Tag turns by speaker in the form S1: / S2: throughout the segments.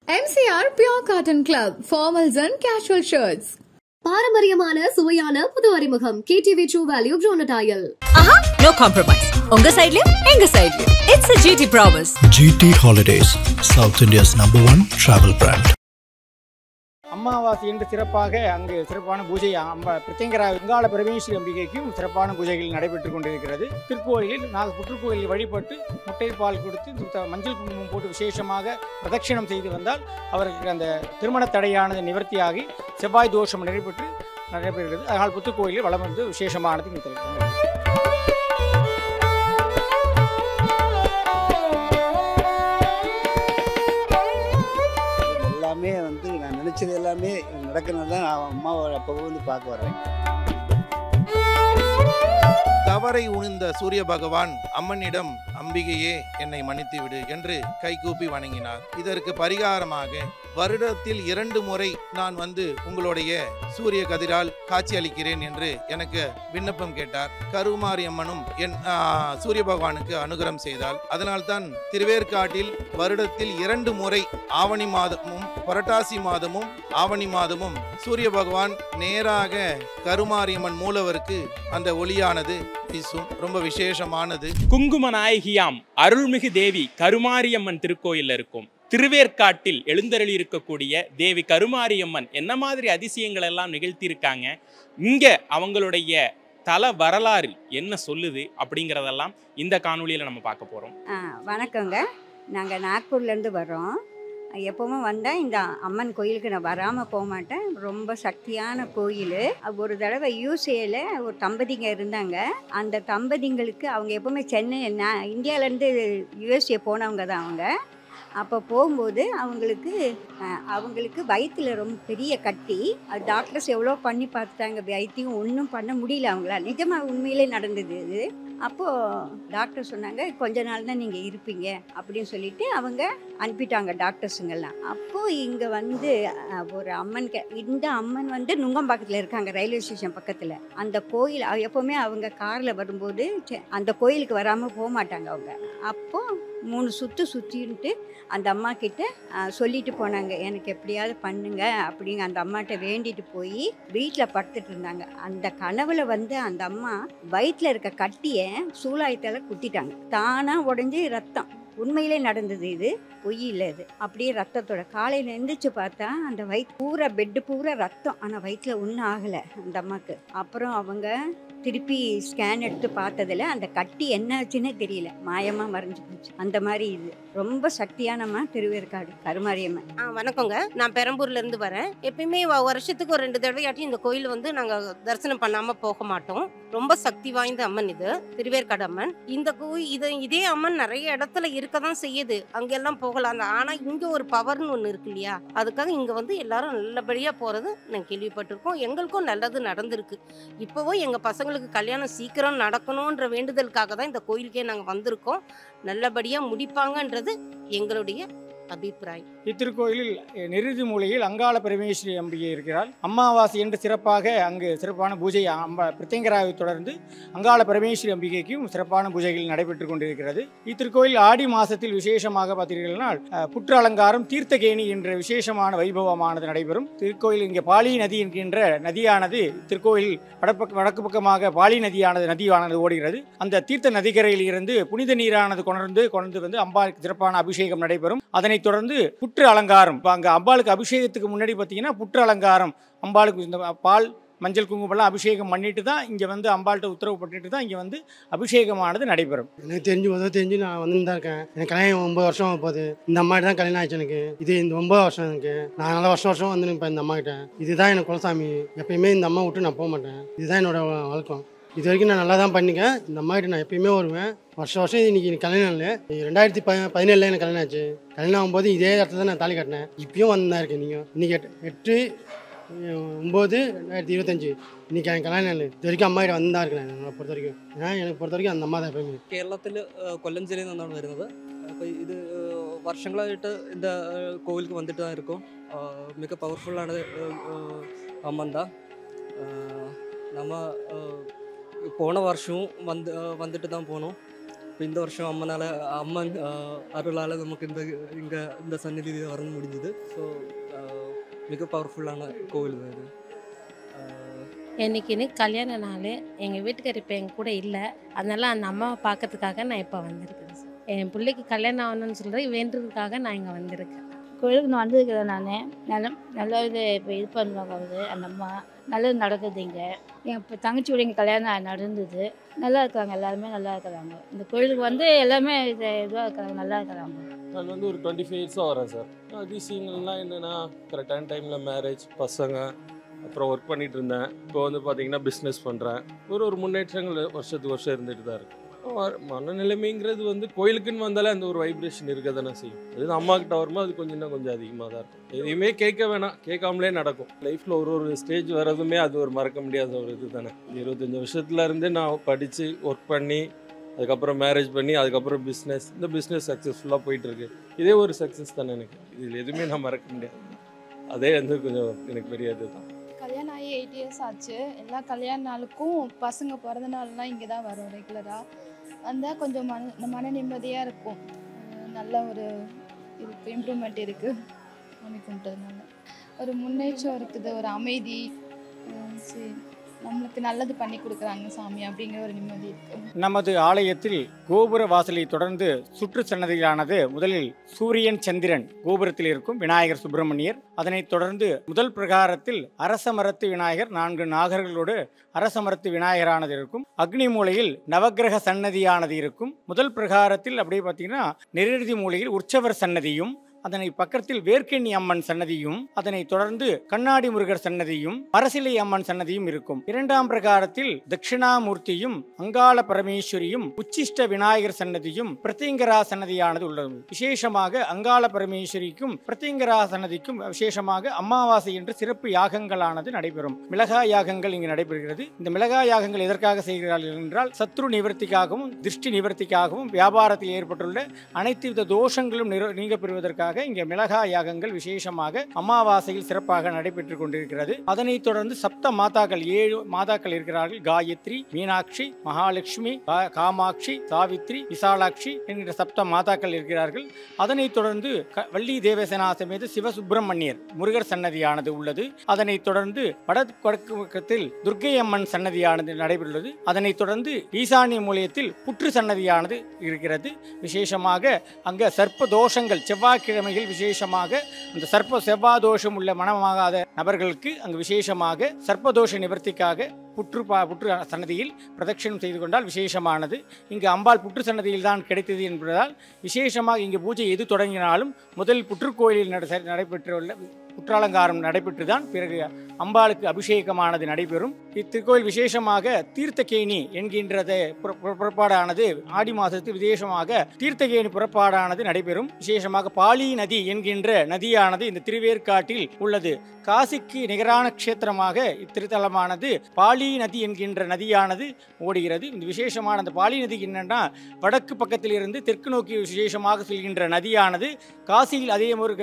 S1: MCR Pure Cotton Club, formals and casual shirts.
S2: பாரம்பரியமான சுவையான புது அறிமுகம் KTV True Value Bronadile.
S3: No compromise. உங்க சைடுலயும் எங்க சைடுலயும். It's a GT promise.
S4: GT Holidays, South India's #1 travel brand.
S5: அமாவாசை என்று சிறப்பாக அங்கு சிறப்பான பூஜை பிரத்யங்கரா வெங்காள பரமேஸ்வரி அம்பிகைக்கும் சிறப்பான பூஜைகள் நடைபெற்றுக் கொண்டிருக்கிறது. திருக்கோயிலில் புற்றுக்கோயிலில் வழிபட்டு முட்டை பால் கொடுத்து மஞ்சள் குங்குமம் போட்டு விசேஷமாக பிரதட்சிணம் செய்து வந்தால் அவருக்கு அந்த திருமண தடையானது நிவர்த்தியாகி செவ்வாய் தோஷம் நடைபெறுகிறது. அதனால் புற்றுக்கோயிலில் வளம் வந்து விசேஷமானது இங்கு தெரிவிக்கிறது.
S6: எல்லாமே வந்து நான் நினச்சது எல்லாமே நடக்கிறது தான் நான் அம்மாவை அப்போ வந்து பார்க்க வரேன்.
S7: தவறை உணிந்த சூரிய பகவான் அம்மனிடம் அம்பிகையே என்னை மன்னித்து விடு என்று கைகூப்பி வணங்கினார். இதற்கு பரிகாரமாக வருடத்தில் 2 முறை நான் வந்து உங்களுடைய சூரிய கதிரால் காட்சி அளிக்கிறேன் என்று எனக்கு விண்ணப்பம் கேட்டார். கருமாரி அம்மனும் என் சூரிய பகவானுக்கு அனுகிரகம் செய்தால் அதனால்தான் திருவேற்காட்டில் வருடத்தில் 2 முறை ஆவணி மாதமும் புரட்டாசி மாதமும் ஆவணி மாதமும் சூரிய பகவான் நேராக கருமாரியம்மன் மூலவருக்கு அந்த ஒளியானது வீசும். ரொம்ப விசேஷமானது.
S8: குங்கும நாயகியாம் அருள்மிகு தேவி கருமாரியம்மன் திருக்கோயில் இருக்கும் திருவேற்காட்டில் எழுந்தருளி இருக்கக்கூடிய தேவி கருமாரியம்மன் என்ன மாதிரி அதிசயங்கள் எல்லாம் நிகழ்த்தி இருக்காங்க, இங்க அவங்களுடைய தல வரலாறு என்ன சொல்லுது அப்படிங்கிறதெல்லாம் இந்த காணொலியில் நம்ம பார்க்க போறோம்.
S9: வணக்கங்க, நாங்கள் நாக்பூர்லேருந்து வர்றோம். எப்போவும் வந்தால் இந்த அம்மன் கோயிலுக்கு நான் வராமல் போக மாட்டேன். ரொம்ப சக்தியான கோயில். ஒரு தடவை யூஎஸ்ஏல ஒரு தம்பதிங்க இருந்தாங்க. அந்த தம்பதிங்களுக்கு அவங்க எப்போவுமே சென்னை இந்தியாவிலேருந்து யூஎஸ்ஏ போனவங்க தான் அவங்க. அப்போ போகும்போது அவங்களுக்கு வயிற்றில் ரொம்ப பெரிய கட்டி. அது டாக்டர்ஸ் எவ்வளோ பண்ணி பார்த்துட்டாங்க, வைத்தியம் ஒன்றும் பண்ண முடியல அவங்களால. நிஜமாக உண்மையிலே நடந்தது இது. அப்போது டாக்டர் சொன்னாங்க, கொஞ்ச நாள் தான் நீங்கள் இருப்பீங்க அப்படின்னு சொல்லிட்டு அவங்க அனுப்பிட்டாங்க டாக்டர்ஸுங்கெல்லாம். அப்போது இங்கே வந்து ஒரு அம்மன் இந்த அம்மன் வந்து நுங்கம்பாக்கத்தில் இருக்காங்க, ரயில்வே ஸ்டேஷன் பக்கத்தில். அந்த கோயில் எப்போவுமே அவங்க காரில் வரும்போது அந்த கோயிலுக்கு வராமல் போக மாட்டாங்க அவங்க. அப்போது 3 சுற்றின்ட்டு அந்த அம்மா கிட்ட சொல்லிட்டு போனாங்க, எனக்கு எப்படியாவது பண்ணுங்க அப்படிங்க. அந்த அம்மாட்ட வேண்டிட்டு போய் வீட்டில் படுத்துட்டு இருந்தாங்க. அந்த கனவுல வந்து அந்த அம்மா வயிற்றில் இருக்க கட்டியை சூலாயத்தால் குத்திட்டாங்க. தானாக உடஞ்சி ரத்தம். உண்மையிலே நடந்தது, இது பொய் இல்லை. இது அப்படியே ரத்தத்தோட. காலையில் எழுந்திரிச்சு பார்த்தா அந்த வயிற்று பெட்டு பூரா ரத்தம். ஆனால் வயிற்றில் ஒன்றும் ஆகலை அந்த அம்மாவுக்கு. அப்புறம் அவங்க திருப்பி ஸ்கேன் எடுத்து பார்த்ததில் அந்த கட்டி என்ன ஆச்சுன்னே தெரியல, மாயமாக மறைஞ்சு போச்சு. அந்த மாதிரி இது ரொம்ப சக்தியானம்மா திருவேற்காடு கருமாரியம்மன்.
S10: வணக்கங்க, நான் பெரம்பூர்லேருந்து வரேன். எப்பயுமே வருஷத்துக்கு ஒரு 2 தடவையாட்டி இந்த கோயில் வந்து நாங்கள் தரிசனம் பண்ணாமல் போக மாட்டோம். ரொம்ப சக்தி வாய்ந்த அம்மன் இது, திருவேற்காடு அம்மன். இந்த இதே அம்மன் நிறைய இடத்துல இருக்க தான் செய்யுது, அங்கெல்லாம் போகலாம். ஆனால் இங்கே ஒரு பவர்னு ஒன்று இருக்கு இல்லையா, அதுக்காக இங்கே வந்து எல்லாரும் நல்லபடியாக போகிறது நான் கேள்விப்பட்டிருக்கோம். எங்களுக்கும் நல்லது நடந்திருக்கு. இப்போவும் எங்கள் பசங்களுக்கு கல்யாணம் சீக்கிரம் நடக்கணுன்ற வேண்டுதலுக்காக தான் இந்த கோயிலுக்கே நாங்கள் வந்திருக்கோம். நல்லபடியாக முடிப்பாங்கன்றது எங்களுடைய அபிப்பிராயம்.
S5: இத்திருக்கோயிலில் நிறுதி மூலையில் அங்காள பரமேஸ்வரி அம்பிகை இருக்கிறாள். அமாவாசை என்று சிறப்பாக அங்கு சிறப்பான பூஜை பிரத்யங்கராவை தொடர்ந்து அங்காள பரமேஸ்வரி அம்பிகைக்கும் சிறப்பான பூஜைகள் நடைபெற்றுக் கொண்டிருக்கிறது. இத்திருக்கோயில் ஆடி மாதத்தில் விசேஷமாக பார்த்தீர்கள்னால் புற்று அலங்காரம் தீர்த்தகேணி என்ற விசேஷமான வைபவமானது நடைபெறும். திருக்கோயில் இங்கே பாலி நதி என்கின்ற நதியானது திருக்கோயில் வடக்கு பக்கமாக பாலி நதியானது ஓடுகிறது. அந்த தீர்த்த நதிக்கரையில் இருந்து புனித நீரானது கொண்டு வந்து அம்பாளுக்கு சிறப்பான அபிஷேகம் நடைபெறும். அதனை தொடர்ந்து புற்று அலங்காரம். அங்கே அம்பாளுக்கு அபிஷேகத்துக்கு முன்னாடி பார்த்தீங்கன்னா புற்று அலங்காரம், அம்பாளுக்கு இந்த பால் மஞ்சள் குங்குமம்லாம் அபிஷேகம் பண்ணிட்டு தான் இங்கே வந்து அம்பாள்கிட்ட உத்தரவு பட்டுட்டு தான் இங்கே வந்து அபிஷேகமானது நடைபெறும்.
S11: எனக்கு தெரிஞ்சு நான் வந்து தான் இருக்கேன். எனக்கு கல்யாணம் 9 வருஷம் போகுது. இந்த அம்மா தான் கல்யாணம் ஆயிடுச்சு எனக்கு. இது இந்த 9 வருஷம் எனக்கு. நான் நல்ல வருஷம் வந்து இப்போ இந்த அம்மா கிட்ட. இதுதான் எனக்கு குலசாமி. எப்பயுமே இந்த அம்மா விட்டு நான் போக மாட்டேன். இதுதான் என்னோட வழக்கம். இது வரைக்கும் நான் நல்லா தான் பண்ணிக்கேன். இந்த அம்மா கிட்ட நான் எப்பயுமே வருவேன். வருஷம் இன்னைக்கு கல்யாணம் இல்லை. 2017 எனக்கு கல்யாணம் ஆச்சு. கல்யாணம் ஆகும்போது இதே இடத்துல தான் நான் தாலி கட்டினேன். இப்பயும் வந்து தான் இருக்கேன். நீங்கள் இன்னைக்கு 8/9/2025 இன்னைக்கு எனக்கு கல்யாணம் இல்லை. இது வரைக்கும் அம்மா கிட்ட வந்து தான் இருக்கேன். என்னை பொறுத்த வரைக்கும் எனக்கு பொறுத்த വரைக்கும் அந்த അമ്മ தான் எப்பயுமே.
S12: കേരളത്തിൽ കൊല്ലം ജില്ലയിൽ നിന്നാണ് വരുന്നത്. അപ്പോൾ ഇത് വർഷങ്ങളായിട്ട് இந்த கோவிலுக்கு வந்துட்டு தான் இருக்கும். மிக பவர்ஃபுல்லான அம்மன் தான். நம்ம போன வருஷம் வந்துட்டு தான் போனோம். இப்போ இந்த வருஷம் அம்மன் அருளால் நமக்கு இந்த சந்நிதி வர முடிஞ்சுது. ஸோ மிக பவர்ஃபுல்லான கோவில் தான் இது.
S13: எனக்கு கல்யாண நாள், எங்கள் வீட்டுக்கார் இப்போ எங்கள் கூட இல்லை, அதனால் அந்த அம்மாவை பார்க்கறதுக்காக நான் இப்போ வந்திருக்கேன் சார். என் பிள்ளைக்கு கல்யாணம் ஆகணும்னு சொல்லி வேண்டுறதுக்காக நான் இங்கே வந்திருக்கேன்.
S14: கோயிலுக்கு நான் வந்திருக்கிறேன். நான் நல்லா இப்போ இது பண்ணுவாங்க, அந்த அம்மா நல்லது நடக்குது. இங்கே என் இப்போ தங்கச்சியோட இங்கே கல்யாணம் நடந்தது. நல்லா இருக்கிறாங்க, எல்லாருமே நல்லா இருக்கிறாங்க. இந்த கோயிலுக்கு எல்லாமே இதுவாக இருக்கிறாங்க, நல்லா இருக்கிறாங்க.
S15: நான் ஒரு 25 இயர்ஸாக வரேன் சார். அதிசயங்கள்லாம் என்னென்னா, கரெக்டான டைமில் மேரேஜ், பசங்க, அப்புறம் ஒர்க் பண்ணிகிட்டு இருந்தேன். இப்போ பார்த்தீங்கன்னா பிஸ்னஸ் பண்ணுறேன். ஒரு முன்னேற்றங்கள் வருஷத்துக்கு வருஷம் இருந்துகிட்டு தான் இருக்குது. மனநிலைமைங்கிறது கோயிலுக்குன்னு வந்தாலே அந்த ஒரு வைப்ரேஷன் இருக்க தானே செய்யும். அது அம்மா கிட்ட வரும்போது அது கொஞ்சம் அதிகமாக தான் இருக்கும். எதையுமே கேட்க வேணாம், கேட்காமலே நடக்கும். லைஃப்பில் ஒரு ஸ்டேஜ் வரதுமே அது ஒரு மறக்க முடியாத ஒரு இது தானே. 25 வருஷத்துலேருந்து நான் படித்து ஒர்க் பண்ணி அதுக்கப்புறம் மேரேஜ் பண்ணி அதுக்கப்புறம் பிஸ்னஸ், இந்த பிஸ்னஸ் சக்ஸஸ்ஃபுல்லாக போயிட்டுருக்கு. இதே ஒரு சக்ஸஸ் தானே எனக்கு. இதில் எதுவுமே நான் மறக்க முடியாது. அதே கொஞ்சம் எனக்கு பெரிய இது தான்.
S16: கல்யாணம் ஆகி 8 இயர்ஸ் ஆச்சு. எல்லா கல்யாண நாளுக்கும் பசங்க பிறந்த நாள்லாம் இங்கே தான் வரும் ரெகுலராக. வந்தால் கொஞ்சம் மன நிம்மதியாக இருக்கும். நல்ல ஒரு இம்ப்ரூவ்மெண்ட் இருக்குது. சாமி கும்பிட்டதுனால ஒரு முன்னேற்றம் இருக்குது, ஒரு அமைதி. சரி, நம்மளுக்கு நல்லது பண்ணி கொடுக்குறாங்க சாமி அப்படிங்கிற ஒரு நிம்மதி இருக்குது.
S5: நமது ஆலயத்தில் கோபுர வாசலை தொடர்ந்து சுற்று சன்னதிகளானது முதலில் சூரியன் சந்திரன் கோபுரத்தில் இருக்கும் விநாயகர் சுப்பிரமணியர். அதனைத் தொடர்ந்து முதல் பிரகாரத்தில் அரசமரத்து விநாயகர் 4 நாகர்களோடு அரசமரத்து விநாயகரானது இருக்கும். அக்னி மூலையில் நவக்கிரக சன்னதியானது இருக்கும். முதல் பிரகாரத்தில் அப்படியே பார்த்தீங்கன்னா நெருதி மூலையில் உற்சவர் சன்னதியும், அதனை பக்கத்தில் வேர்க்கண்ணி அம்மன் சன்னதியும், அதனை தொடர்ந்து கண்ணாடி முருகர் சன்னதியும், மரசிலை அம்மன் சன்னதியும் இருக்கும். 2ஆம் பிரகாரத்தில் தட்சிணாமூர்த்தியும் அங்காள பரமேஸ்வரியும் உச்சிஷ்ட விநாயகர் சன்னதியும் பிரத்யங்கரா சன்னதியானது உள்ளது. விசேஷமாக அங்காள பரமேஸ்வரிக்கும் பிரத்யங்கரா சன்னதிக்கும் விசேஷமாக அமாவாசை என்று சிறப்பு யாகங்களானது நடைபெறும். மிளகா யாகங்கள் இங்கு நடைபெறுகிறது. இந்த மிளகா யாகங்கள் எதற்காக செய்கிறார்கள் என்றால், சத்ரு நிவர்த்திக்காகவும் திருஷ்டி நிவர்த்திக்காகவும் வியாபாரத்தில் ஏற்பட்டுள்ள அனைத்து வித தோஷங்களும் நீங்க பெறுவதற்காக இங்கே மிளகா யாகங்கள் விசேஷமாக அமாவாசையில் சிறப்பாக நடைபெற்றுக் கொண்டிருக்கிறது. அதனைத் தொடர்ந்து சப்த மாதாக்கள் 7 மாதாக்கள் இருக்கிறார்கள். காயத்ரி, மீனாட்சி, மகாலட்சுமி, காமாட்சி, சாவித்ரி, விசாலாட்சி என்கிற சப்த மாதாக்கள் இருக்கிறார்கள். அதனைத் தொடர்ந்து வள்ளி தேவசேனா சமேத சிவசுப்பிரமணியர் முருகர் சன்னதியானது உள்ளது. அதனைத் தொடர்ந்து வடக்கு பக்கத்தில் துர்க்கை அம்மன் சன்னதியானது நடைபெறுகிறது. அதனைத் தொடர்ந்து ஈசானிய மூலயத்தில் புற்று சன்னதியானது இருக்கிறது. விசேஷமாக அங்க சர்ப்ப தோஷங்கள் செவ்வாய்க்கிழமைகள் விசேஷமாக அந்த செவ்வாதோஷம் உள்ள மனமாகாத நபர்களுக்கு அங்கு விசேஷமாக சர்ப்பதோஷ நிவர்த்திக்காக புற்று சன்னதியில் பிரதட்சணம் செய்து கொண்டால் விசேஷமானது. இங்கு அம்பாள் புற்று சன்னதியில் தான் கிடைத்தது என்பதால் விசேஷமாக இங்கு பூஜை எது தொடங்கினாலும் முதல் புற்றுக்கோயிலில் நடைபெற்றுள்ள புற்றாலங்காரம் நடைபெற்றுதான் பிறகு அம்பாளுக்கு அபிஷேகமானது நடைபெறும். இத்திருக்கோயில் விசேஷமாக தீர்த்தகேணி என்கின்றத புறப்பாடானது ஆடி மாதத்தில் விசேஷமாக தீர்த்தகேணி புறப்பாடானது நடைபெறும். விசேஷமாக பாலி நதி என்கின்ற நதியானது இந்த திருவேற்காட்டில் உள்ளது. காசிக்கு நிகரான க்ஷேத்திரமாக இத்திருத்தலமானது பாலி நதி என்கின்ற நதியானது ஓடுகிறது. இந்த விசேஷமான அந்த பாலி நதி என்னன்னா, வடக்கு பக்கத்தில் இருந்து தெற்கு நோக்கி விசேஷமாக செல்கின்ற நதியானது காசியில் அதே ஒரு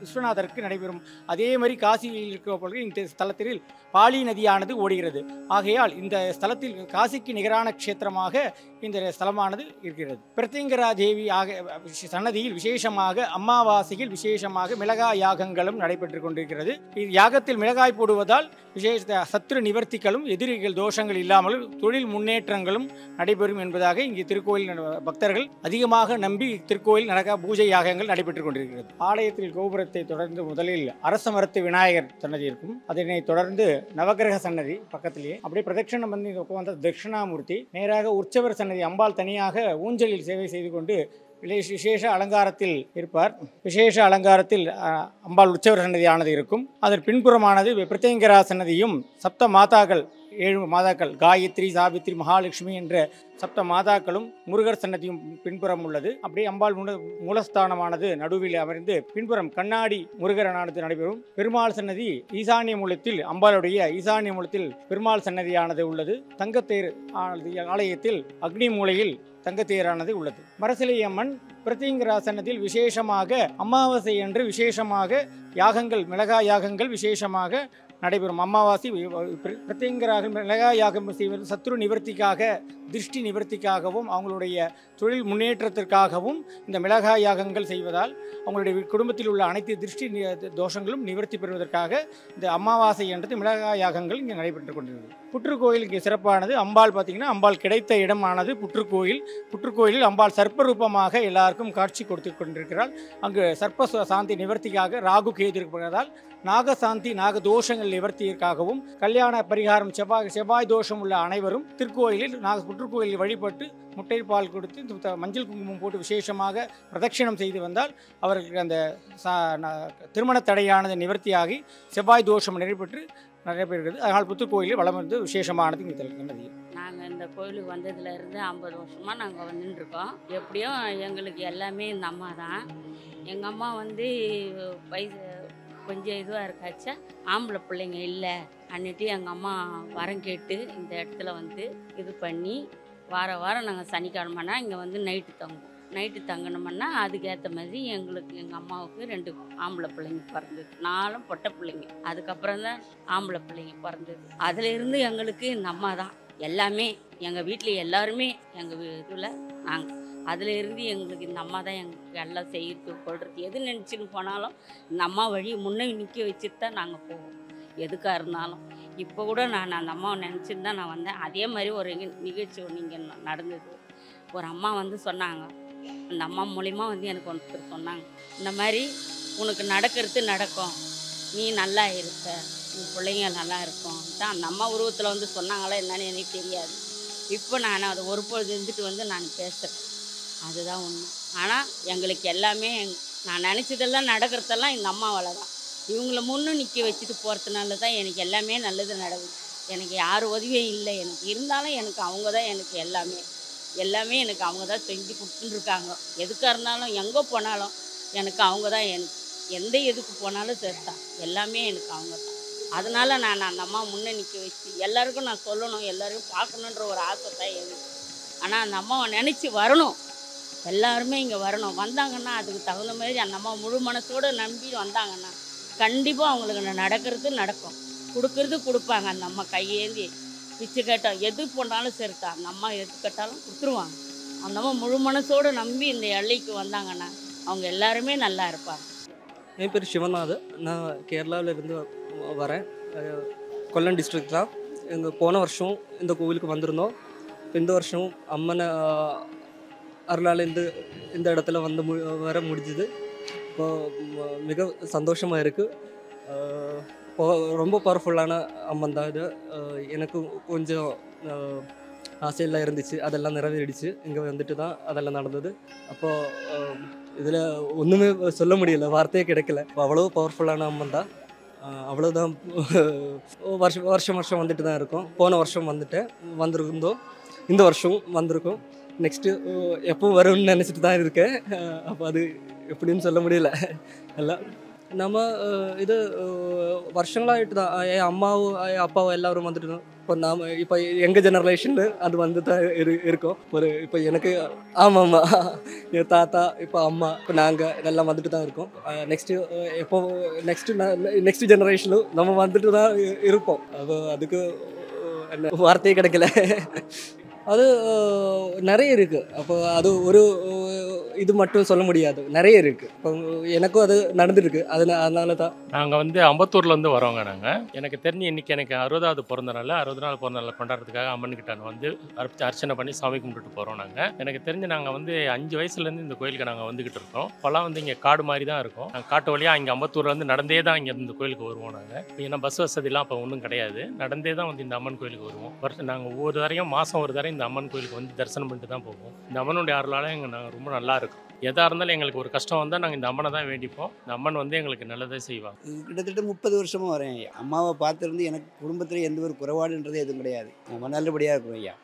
S5: விஸ்வநாதருக்கு நடைபெறும். அதே மாதிரி காசியில் இருக்க இந்த ஸ்தலத்தில் பாலி நதியானது ஓடுகிறது. ஆகையால் இந்த ஸ்தலத்தில் காசிக்கு நிகரான க்ஷேத்திரமாக இந்த ஸ்தலமானது இருக்கிறது. பிரத்யங்கரா தேவி சன்னதியில் விசேஷமாக அமாவாசையில் விசேஷமாக மிளகா யாகங்களும் நடைபெற்றுக் கொண்டிருக்கிறது. யாகத்தில் மிளகாய் போடுவதால் விசேஷ சத்ரு நிவர்த்திகளும் எதிரிகள் தோஷங்கள் இல்லாமலும் தொழில் முன்னேற்றங்களும் நடைபெறும் என்பதாக இங்கு திருக்கோயில் பக்தர்கள் அதிகமாக நம்பி திருக்கோயில் பூஜை யாகங்கள் நடைபெற்றுக் கொண்டிருக்கிறது. ஆலயத்தில் கோபுரத்தை தொடர்ந்து முதலில் அரசமரத்து விநாயகர் சன்னதி இருக்கும். அதனை தொடர்ந்து நவக்கிரக சன்னதி பக்கத்திலேயே அப்படியே பிரதட்சணம் வந்து வந்த தட்சிணாமூர்த்தி, நேராக உற்சவர் சன்னதி அம்பாள் தனியாக ஊஞ்சலில் சேவை செய்து கொண்டு விசேஷ அலங்காரத்தில் இருப்பார். விசேஷ அலங்காரத்தில் அம்பாள் உற்சவர் சன்னதியானது இருக்கும். அதன் பின்புறமானது பிரத்யங்கரா சன்னதியும் சப்த மாதாக்கள் 7 மாதாக்கள் காயத்ரி, சாவித்ரி, மகாலட்சுமி என்ற சப்த மாதாக்களும் முருகர் சன்னதியும் பின்புறம் உள்ளது. அப்படியே அம்பாள் மூலஸ்தானமானது நடுவில் அமர்ந்து பின்புறம் கண்ணாடி முருகரனானது நடைபெறும். பெருமாள் சன்னதி ஈசானிய மூலத்தில் அம்பாளுடைய ஈசானிய மூலத்தில் பெருமாள் சன்னதியானது உள்ளது. தங்கத்தேர் ஆலயத்தில் அக்னி மூலையில் தங்கத்தேரானது உள்ளது. மரசிலை அம்மன் பிரத்யங்கரா சன்னதியில் விசேஷமாக அமாவாசை என்று விசேஷமாக யாகங்கள் மிளகா யாகங்கள் விசேஷமாக நடைபெறும். அமாவாசை பிரத்யங்கராக மிளகா யாகம் செய்வது சத்ரு நிவர்த்திக்காக, திருஷ்டி நிவர்த்திக்காகவும், அவங்களுடைய தொழில் முன்னேற்றத்திற்காகவும் இந்த மிளகா யாகங்கள் செய்வதால் அவங்களுடைய குடும்பத்தில் உள்ள அனைத்து திருஷ்டி தோஷங்களும் நிவர்த்தி பெறுவதற்காக இந்த அமாவாசை என்றது மிளகா யாகங்கள் இங்கே நடைபெற்று கொண்டிருக்கிறது. புற்றுக்கோயில் இங்கே சிறப்பானது. அம்பாள் பார்த்திங்கன்னா அம்பாள் கிடைத்த இடமானது புற்றுக்கோயில். புற்றுக்கோயிலில் அம்பாள் சர்ப்பரூபமாக எல்லாருக்கும் காட்சி கொடுத்து கொண்டிருக்கிறாள். அங்கு சர்ப்ப சாந்தி நிவர்த்திக்காக ராகு கேது இருப்பதால் நாகசாந்தி நாகதோஷங்கள் நிவர்த்தியிற்காகவும், கல்யாண பரிகாரம் செவ்வாய் தோஷம் உள்ள அனைவரும் திருக்கோயிலில் புற்றுக்கோயிலில் வழிபட்டு முட்டை பால் கொடுத்து மஞ்சள் குங்குமம் போட்டு விசேஷமாக பிரதட்சிணம் செய்து வந்தால் அவர்களுக்கு அந்த திருமண தடையானது நிவர்த்தியாகி செவ்வாய் தோஷம் நிறைவேற்று நடைபெறுகிறது. அதனால் புற்றுக்கோயிலில் வளம் வந்து விசேஷமானது இங்கே தெரிகிறது.
S17: நாங்கள் இந்த கோயிலுக்கு வந்ததுலேருந்து 50 வருஷமாக நாங்கள் வந்துட்டுருக்கோம். எப்படியும் எங்களுக்கு எல்லாமே இந்த அம்மா தான். எங்கள் அம்மா வந்து வயசு கொஞ்சம் இதுவாக இருக்காச்சா, ஆம்பளை பிள்ளைங்க இல்லை அன்னிட்டு எங்கள் அம்மா வரம் கேட்டு இந்த இடத்துல வந்து இது பண்ணி வாரம் நாங்கள் சனிக்கிழமைனா இங்கே வந்து நைட்டு தங்கணுமுன்னா அதுக்கேற்ற மாதிரி எங்கள் அம்மாவுக்கு 2 ஆம்பளை பிள்ளைங்க பிறந்தது, 4 பொட்டை பிள்ளைங்க. அதுக்கப்புறம் தான் ஆம்பளை பிள்ளைங்க பிறந்தது. அதிலிருந்து எங்களுக்கு இந்த அம்மா தான் எல்லாமே. எங்கள் வீட்டில் எல்லாருமே எங்கள் இதில் நாங்கள் அதில் இருந்து எங்களுக்கு இந்த அம்மா தான் எங்களுக்கு எல்லாம் செய்கிறது கொள்வது. எது நினச்சின்னு போனாலும் இந்த அம்மா வழி முன்னே நிற்க வச்சுட்டு தான் நாங்கள் போவோம் எதுக்காக இருந்தாலும். இப்போ கூட நான் அந்த அம்மாவை நினச்சிட்டு தான் நான் வந்தேன். அதே மாதிரி ஒரு நிகழ்ச்சி ஒன்று இங்கே நடந்தது. ஒரு அம்மா வந்து சொன்னாங்க, அந்த அம்மா மூலிமா வந்து எனக்கு ஒருத்தர் சொன்னாங்க, இந்த மாதிரி உனக்கு நடக்கிறது நடக்கும், நீ நல்லா இருக்க, உன் பிள்ளைங்க நல்லா இருக்கும் தான் அந்த அம்மா உருவத்தில் வந்து சொன்னாங்களா என்னன்னு எனக்கு தெரியாது. இப்போ நான் அதை ஒரு பொழுது இருந்துட்டு வந்து நான் பேசுகிறேன், அதுதான் உண்மை. ஆனால் எங்களுக்கு எல்லாமே நான் நினச்சதெல்லாம் நடக்கிறதெல்லாம் இந்த அம்மாவால் தான். இவங்கள முன்னு நிற்க வச்சுட்டு போகிறதுனால தான் எனக்கு எல்லாமே நல்லது நடக்குது. எனக்கு யார் உதவியும் இல்லை. எனக்கு இருந்தாலும் எனக்கு அவங்க தான் எனக்கு எல்லாமே எனக்கு அவங்க தான் செஞ்சு கொடுத்துட்டுருக்காங்க. எதுக்காக இருந்தாலும் எங்கே போனாலும் எனக்கு அவங்க தான். எனக்கு எந்த எதுக்கு போனாலும் சரிதான், எல்லாமே எனக்கு அவங்க தான். அதனால் நான் அந்த அம்மா முன்னே நிற்க வச்சு எல்லாருக்கும் நான் சொல்லணும், எல்லோரையும் பார்க்கணுன்ற ஒரு ஆசை தான் எனக்கு. ஆனால் அந்த அம்மாவை நினச்சி வரணும், எல்லாருமே இங்கே வரணும். வந்தாங்கன்னா அதுக்கு தகுந்த மாதிரி அந்த அம்மா முழு மனசோடு நம்பி வந்தாங்கன்னா கண்டிப்பாக அவங்களுக்கு நடக்கிறது நடக்கும், கொடுக்கறது கொடுப்பாங்க. அந்த அம்மா கையேந்தி பிச்சு கேட்டோம் எது போனாலும் சரிதான், அந்த அம்மா எது கேட்டாலும் கொடுத்துருவாங்க. அந்த அம்மா முழு மனசோடு நம்பி இந்த எல்லைக்கு வந்தாங்கன்னா அவங்க எல்லாருமே நல்லா இருப்பாங்க.
S12: என் பேர் சிவநாத். நான் கேரளாவிலேருந்து வரேன். கொல்லம் டிஸ்ட்ரிக்ட் தான். எங்கள் போன வருஷம் இந்த கோவிலுக்கு வந்திருந்தோம். இந்த வருஷம் அம்மனை அருளால் இந்த இடத்துல வந்து வர முடிஞ்சுது. இப்போ மிக சந்தோஷமாக இருக்குது. ரொம்ப பவர்ஃபுல்லான அம்மன் தான் இது. எனக்கு கொஞ்சம் ஆசையெல்லாம் இருந்துச்சு, அதெல்லாம் நிறைவேறிடுச்சு. இங்கே வந்துட்டு தான் அதெல்லாம் நடந்தது. அப்போது இதில் ஒன்றுமே சொல்ல முடியல, வார்த்தையே கிடைக்கல. அவ்வளோ பவர்ஃபுல்லான அம்மன் தான். அவ்வளோதான். வருஷம் வந்துட்டு தான் இருக்கோம். போன வருஷம் வந்திருந்தோம், இந்த வருஷம் வந்திருக்கோம். நெக்ஸ்ட்டு எப்போ வரும்னு நினச்சிட்டு தான் இருக்கேன். அப்போ அது எப்படின்னு சொல்ல முடியல. எல்லாம் நம்ம இது வருஷங்களாகிட்டு தான் என் அம்மாவும் என் அப்பாவும் எல்லோரும் வந்துட்டு இப்போ எங்கள் ஜெனரேஷனில் அது வந்து தான் இருக்கோம். இப்போ எனக்கு ஆமாம்மா என் தாத்தா, இப்போ அம்மா, இப்போ நாங்கள் இதெல்லாம் வந்துட்டு தான் இருக்கோம். நெக்ஸ்ட்டு ஜெனரேஷனும் நம்ம வந்துட்டு தான் இருப்போம். அதுக்கு என்ன வார்த்தையே கிடைக்கல. அது நிறைய இருக்குது. அப்போ அது ஒரு இது மட்டும் சொல்ல முடியாது, நிறைய இருக்குது. இப்போ எனக்கும் அது நடந்துருக்கு. அதனால தான்
S18: நாங்கள் வந்து அம்பத்தூர்லேருந்து வரோங்க. எனக்கு தெரிஞ்சு இன்றைக்கி எனக்கு 60வது பிறந்த நாள் கொண்டாடுறதுக்காக அம்மன்கிட்ட வந்து அர்ச்சனை பண்ணி சாமி கும்பிட்டுட்டு போகிறோம். எனக்கு தெரிஞ்சு நாங்கள் வந்து 5 வயசுலேருந்து இந்த கோயிலுக்கு நாங்கள் வந்துக்கிட்டு இருக்கோம். இப்போலாம் வந்து இங்கே காடு மாதிரி தான் இருக்கும். நாங்கள் காட்டு வழியாக இங்கே அம்பத்தூர்லேருந்து நடந்தே தான் இங்கே இந்த கோயிலுக்கு வருவோம். ஏன்னா பஸ் வசதிலாம் இப்போ ஒன்றும் கிடையாது, நடந்தே தான் வந்து இந்த அம்மன் கோயிலுக்கு வருவோம். நாங்கள் ஒவ்வொரு தரையும் மாதம் ஒரு தரையும் இந்த அம்மன் கோயிலுக்கு வந்து தரிசனம் பண்ணிட்டு தான் போவோம். இந்த அம்மனுடைய அருளால் நாங்கள் ரொம்ப நல்லா இருக்கும். எதாக இருந்தாலும் எங்களுக்கு ஒரு கஷ்டம் வந்தால் நாங்கள் இந்த அம்மனை தான் வேண்டிப்போம். இந்த அம்மன் வந்து எங்களுக்கு நல்லதே செய்வாங்க.
S6: கிட்டத்தட்ட 30 வருஷமாக வரேன் ஐயா. அம்மாவை பார்த்துருந்து எனக்கு குடும்பத்தில் எந்த ஒரு குறைபாடுன்றது எதுவும் கிடையாது. நம்ம நல்லபடியாக இருக்கும் ஐயா.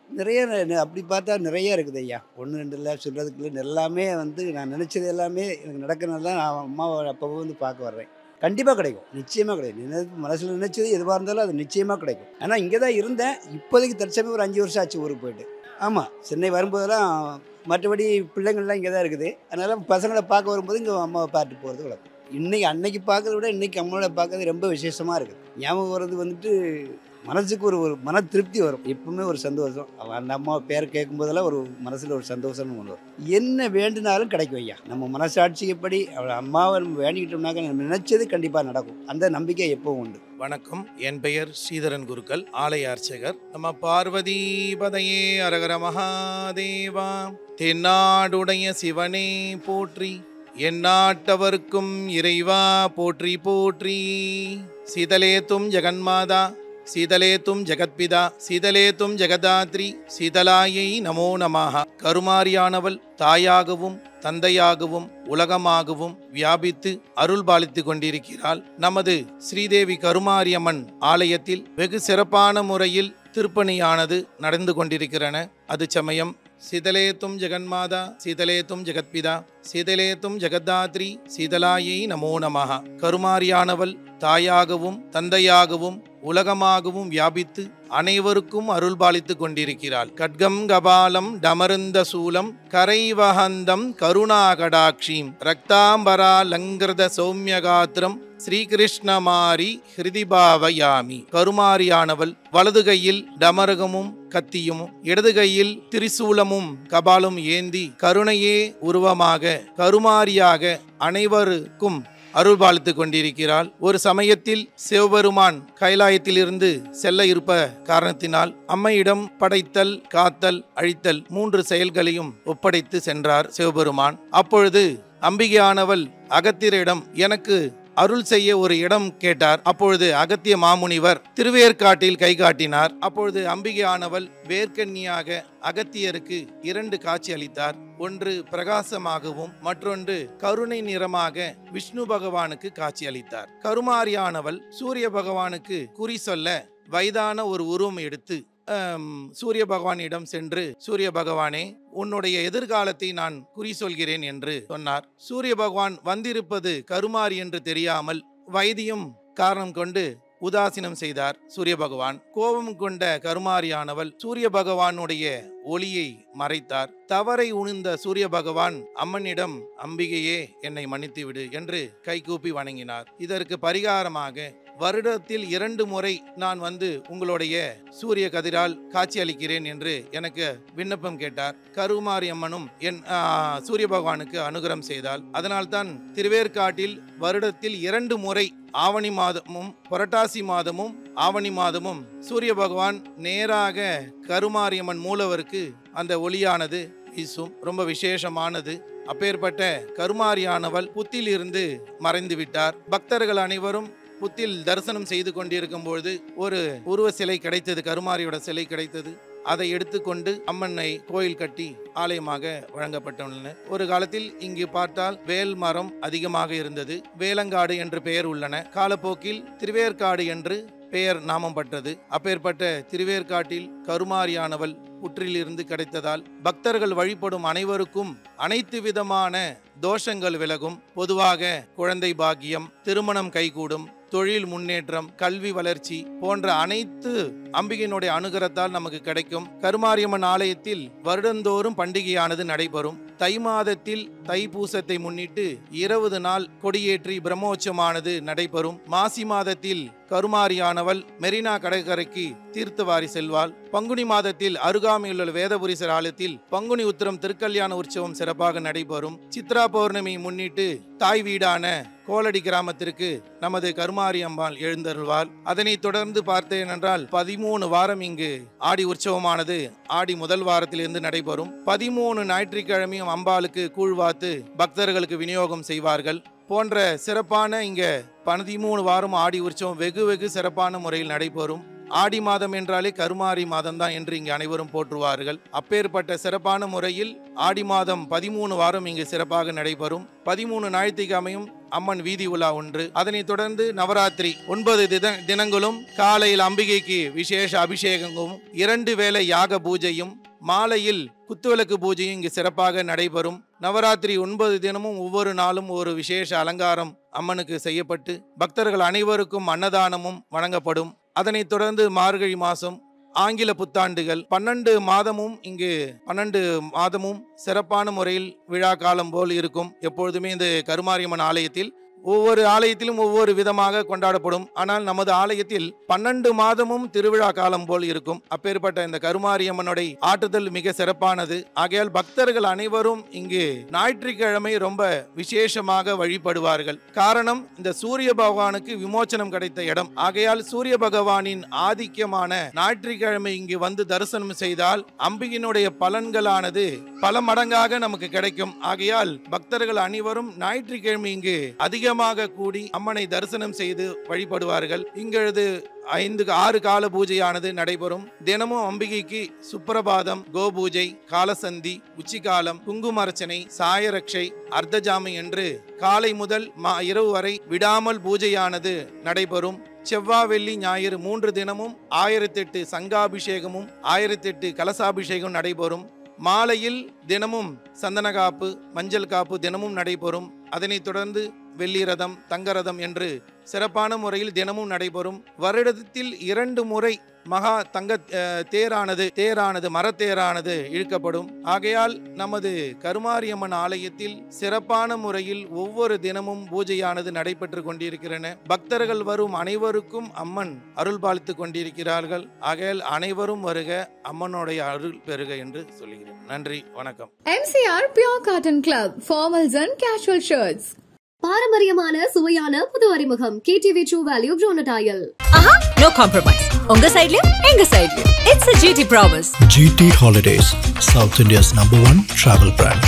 S6: நிறைய அப்படி பார்த்தா நிறைய இருக்குது ஐயா. 1 2 இல்லை சொல்கிறதுக்குள்ள எல்லாமே வந்து நான் நினச்சது எல்லாமே எனக்கு நடக்கிறனால தான் நான் அம்மாவை அப்போ வந்து பார்க்க வர்றேன். கண்டிப்பாக கிடைக்கும், நிச்சயமாக கிடைக்கும். மனசில் நினச்சது எதுவாக இருந்தாலும் அது நிச்சயமாக கிடைக்கும். ஆனால் இங்கே தான் இருந்தேன். இப்போதைக்கு தற்சமயம் ஒரு 5 வருஷம் ஆச்சு ஊருக்கு போயிட்டு. ஆமாம், சென்னை வரும்போதெல்லாம் மற்றபடி பிள்ளைங்கள்லாம் இங்கே தான் இருக்குது. அதனால் பசங்களை பார்க்க வரும்போது இங்கே அம்மாவை பார்த்துட்டு போகிறது வழக்கம். இன்னைக்கு அன்னைக்கு பார்க்கறத விட இன்னைக்கு அம்மனோட பார்க்கறது ரொம்ப விசேஷமாக இருக்குது. ஞாபகம் வர்றது வந்துட்டு மனசுக்கு ஒரு ஒரு மன திருப்தி வரும். எப்பவுமே ஒரு சந்தோஷம். அவன் அந்த அம்மா பேர் கேட்கும்போதெல்லாம் ஒரு மனசில் ஒரு சந்தோஷம்னு ஒன்று வரும். என்ன வேண்டுனாலும் கிடைக்கும் ஐயா. நம்ம மனசாட்சியப்படி அவள் அம்மாவை நம்ம வேண்டிக்கிட்டோம்னாக்க நம்ம நினைச்சது கண்டிப்பாக நடக்கும். அந்த நம்பிக்கை எப்பவும் உண்டு.
S7: வணக்கம், என் பெயர் ஸ்ரீதரன் குருக்கள், ஆலய அர்ச்சகர். நம்ம பார்வதி பதையே அரகர மகாதேவா. தென்னாடுடைய சிவனே போற்றி, எந்நாட்டவர்க்கும் இறைவா போற்றி போற்றி. சீதலேத்தும் ஜெகன்மாதா, சீதலேத்தும் ஜெகத்பிதா, சீதலேத்தும் ஜெகதாத்ரி, சீதலாயை நமோ நமஹ. கருமாரியானவள் தாயாகவும் தந்தையாகவும் உலகமாகவும் வியாபித்து அருள் பாலித்து கொண்டிருக்கிறாள். நமது ஸ்ரீதேவி கருமாரியம்மன் ஆலயத்தில் வெகு சிறப்பான முறையில் திருப்பணியானது நடந்து கொண்டிருக்கிறன. அது சமயம் சீதலேத்தும் ஜெகன்மாதா, சீதலேத்தும் ஜெகத்பிதா, சீதலேத்தும் ஜெகதாத்ரி, சீதலாயை நமோ நமஹ. கருமாரியானவள் தாயாகவும் தந்தையாகவும் உலகமாகவும் வியாபித்து அனைவருக்கும் அருள் பாலித்து கொண்டிருக்கிறாள். கட்கம் கபாலம் டமருந்த சூலம் கரைவஹந்தம் கருணாகடாட்சீம் ரக்தாம்பரா லங்கிருத சௌமியகாத்திரம் ஸ்ரீகிருஷ்ணமாரி ஹிருதிபாவயாமி. கருமாரியானவள் வலது கையில் டமரகமும் கத்தியும், இடது கையில் திரிசூலமும் கபாலும் ஏந்தி கருணையே உருவமாக கருமாரியாக அனைவருக்கும் அருள் பாலித்து கொண்டிருக்கிறாள். ஒரு சமயத்தில் சிவபெருமான் கைலாயத்திலிருந்து செல்ல இருப்ப காரணத்தினால் அம்மையிடம் படைத்தல், காத்தல், அழித்தல் 3 செயல்களையும் ஒப்படைத்து சென்றார் சிவபெருமான். அப்பொழுது அம்பிகையானவள் அகத்தியரிடம் எனக்கு அருள் செய்ய ஒரு இடம் கேட்டார். அப்பொழுது அகத்திய மாமுனிவர் திருவேற்காட்டில் கை காட்டினார். அப்பொழுது அம்பிகையானவள் வேர்க்கண்ணியாக அகத்தியருக்கு 2 காட்சி அளித்தார். ஒன்று பிரகாசமாகவும் மற்றொன்று கருணை நிறமாக விஷ்ணு பகவானுக்கு காட்சி அளித்தார். கருமாரியானவள் சூரிய பகவானுக்கு குறி சொல்ல வயதான ஒரு உருவம் எடுத்து சூரிய பகவானிடம் சென்று, சூரிய பகவானே, உன்னுடைய எதிர்காலத்தை நான் குறி சொல்கிறேன் என்று சொன்னார். சூரிய பகவான் வந்திருப்பது கருமாரி என்று தெரியாமல் வயதியும் காரணம் கொண்டு உதாசீனம் செய்தார் சூரிய பகவான். கோபம் கொண்ட கருமாரியானவள் சூரிய பகவானுடைய ஒளியை மறைத்தார். தவறை உணர்ந்த சூரிய பகவான் அம்மனிடம், அம்பிகையே என்னை மன்னித்து விடு என்று கைகூப்பி வணங்கினார். இதற்கு பரிகாரமாக வருடத்தில் 2 முறை நான் வந்து உங்களுடைய சூரிய கதிரால் காட்சி அளிக்கிறேன் என்று எனக்கு விண்ணப்பம் கேட்டார். கருமாரி அம்மனும் என் சூரிய பகவானுக்கு அனுகிரகம் செய்தால். அதனால்தான் திருவேற்காட்டில் வருடத்தில் 2 முறை ஆவணி மாதமும் புரட்டாசி மாதமும் ஆவணி மாதமும் சூரிய பகவான் நேராக கருமாரியம்மன் மூலவருக்கு அந்த ஒளியானது வீசும். ரொம்ப விசேஷமானது. அப்பேற்பட்ட கருமாரியானவள் புத்தில் இருந்து மறைந்து விட்டார். பக்தர்கள் அனைவரும் புத்தில் தரிசனம் செய்து கொண்டிருக்கும் பொழுது ஒரு உருவ சிலை கிடைத்தது, கருமாரியோட சிலை கிடைத்தது. அதை எடுத்துக்கொண்டு அம்மனை கோயில் கட்டி ஆலயமாக வழங்கப்பட்டுள்ளன. ஒரு காலத்தில் இங்கு பார்த்தால் வேல் மரம் அதிகமாக இருந்தது. வேலங்காடு என்று பெயர் உள்ளன. காலப்போக்கில் திருவேற்காடு என்று பெயர் நாமம் பட்டது. அப்பேற்பட்ட திருவேற்காட்டில் கருமாரியானவள் புற்றிலிருந்து கிடைத்ததால் பக்தர்கள் வழிபடும் அனைவருக்கும் அனைத்து விதமான தோஷங்கள் விலகும். பொதுவாக குழந்தை பாக்கியம், திருமணம் கைகூடும், தொழில் முன்னேற்றம், கல்வி வளர்ச்சி போன்ற அனைத்து அம்பிகையினுடைய அனுகிரகத்தால் நமக்கு கிடைக்கும். கருமாரியம்மன் ஆலயத்தில் வருடந்தோறும் பண்டிகையானது நடைபெறும். தை மாதத்தில் தைப்பூசத்தை முன்னிட்டு 20 நாள் கொடியேற்றி பிரம்மோற்சவமானது நடைபெறும். மாசி மாதத்தில் கருமாரியானவள் மெரினா கடற்கரைக்கு தீர்த்தவாரி செல்வாள். பங்குனி மாதத்தில் அருகாமையுள்ள வேதபுரீஸ்வரர் ஆலயத்தில் பங்குனி உத்திரம் திருக்கல்யாண உற்சவம் சிறப்பாக நடைபெறும். சித்ரா பௌர்ணமி முன்னிட்டு தாய் வீடான கோலடி கிராமத்திற்கு நமது கருமாரி அம்பாள் எழுந்தருள்வாள். அதனைத் தொடர்ந்து பார்த்தேன் என்றால் 13 வாரம் இங்கு ஆடி உற்சவமானது ஆடி முதல் வாரத்திலிருந்து நடைபெறும். 13 ஞாயிற்றுக்கிழமையும் அம்பாளுக்கு கூழ்வாத்து பக்தர்களுக்கு விநியோகம் செய்வார்கள். போன்ற சிறப்பான இங்க 13 வாரம் ஆடி உற்சவம் வெகு சிறப்பான முறையில் நடைபெறும். ஆடி மாதம் என்றாலே கருமாரி மாதம் தான் என்று இங்கு அனைவரும் போற்றுவார்கள். அப்பேற்பட்ட சிறப்பான முறையில் ஆடி மாதம் 13 வாரம் இங்கு சிறப்பாக நடைபெறும். 13 ஞாயிற்றுக்கிழமையும் அம்மன் வீதி உலா ஒன்று. அதனைத் தொடர்ந்து நவராத்திரி 9 தினங்களும் காலையில் அம்பிகைக்கு விசேஷ அபிஷேகமும் 2 வேளை யாக பூஜையும் மாலையில் குத்துவிளக்கு பூஜையும் இங்கு சிறப்பாக நடைபெறும். நவராத்திரி 9 தினமும் ஒவ்வொரு நாளும் ஒரு விசேஷ அலங்காரம் அம்மனுக்கு செய்யப்பட்டு பக்தர்கள் அனைவருக்கும் அன்னதானமும் வழங்கப்படும். அதனைத் தொடர்ந்து மார்கழி மாதம், ஆங்கில புத்தாண்டுகள் 12 மாதமும் இங்கு 12 மாதமும் சிறப்பான முறையில் விழா காலம் போல் இருக்கும். எப்பொழுதுமே இந்த கருமாரியம்மன் ஆலயத்தில் ஒவ்வொரு ஆலயத்திலும் ஒவ்வொரு விதமாக கொண்டாடப்படும். ஆனால் நமது ஆலயத்தில் 12 மாதமும் திருவிழா காலம் போல் இருக்கும். அப்பேற்பட்ட இந்த கருமாரியம்மனுடைய ஆட்டுதல் மிக சிறப்பானது. ஆகையால் பக்தர்கள் அனைவரும் இங்கு ஞாயிற்றுக்கிழமை ரொம்ப விசேஷமாக வழிபடுவார்கள். காரணம், இந்த சூரிய பகவானுக்கு விமோச்சனம் கிடைத்த இடம். ஆகையால் சூரிய பகவானின் ஆதிக்கமான ஞாயிற்றுக்கிழமை இங்கு வந்து தரிசனம் செய்தால் அம்பிகையினுடைய பலன்களானது பல மடங்காக நமக்கு கிடைக்கும். ஆகையால் பக்தர்கள் அனைவரும் ஞாயிற்றுக்கிழமை இங்கு அதிகமாக கூடி அம்மனை தரிசனம் செய்து வழிபடுவார்கள். இங்கழுது 5-6 கால பூஜையானது நடைபெறும். தினமும் அம்பிகைக்கு சுப்பிரபாதம், கோபூஜை, காலசந்தி, உச்சிகாலம், குங்குமர்ச்சனை, சாயரட்சை, அர்த்தஜாமி என்று காலை முதல் இரவு வரை விடாமல் பூஜையானது நடைபெறும். செவ்வாய், வெள்ளி, ஞாயிறு 3 தினமும் 1008 சங்காபிஷேகமும் 1008 கலசாபிஷேகம் நடைபெறும். மாலையில் தினமும் சந்தன காப்பு, மஞ்சள் காப்பு தினமும் நடைபெறும். அதனைத் தொடர்ந்து வெள்ளி ரதம், தங்க ரதம் என்று சிறப்பான முறையில் தினமும் நடைபெறும். வருடத்தில் 2 முறை மகா தங்க தேரானது மரத்தேரானது இழுக்கப்படும். ஆகையால் நமது கருமாரியம்மன் ஆலயத்தில் சிறப்பான முறையில் ஒவ்வொரு தினமும் பூஜையானது நடைபெற்று கொண்டிருக்கிறன. பக்தர்கள் வரும் அனைவருக்கும் அம்மன் அருள் பாலித்துக் கொண்டிருக்கிறார்கள். ஆகையால் அனைவரும் வருக, அம்மனுடைய அருள் பெறுக என்று சொல்கிறேன். நன்றி, வணக்கம்.
S1: MCR Pure Cotton Club, formals and casual shirts.
S2: பாரம்பரியமான சுவையான புது அறிமுகம் KTV True Value Brona Tile.
S3: Aha, no compromise. உங்க சைடுலயும் எங்க சைடுலயும். It's a GT promise.
S4: GT Holidays, South India's #1 travel brand.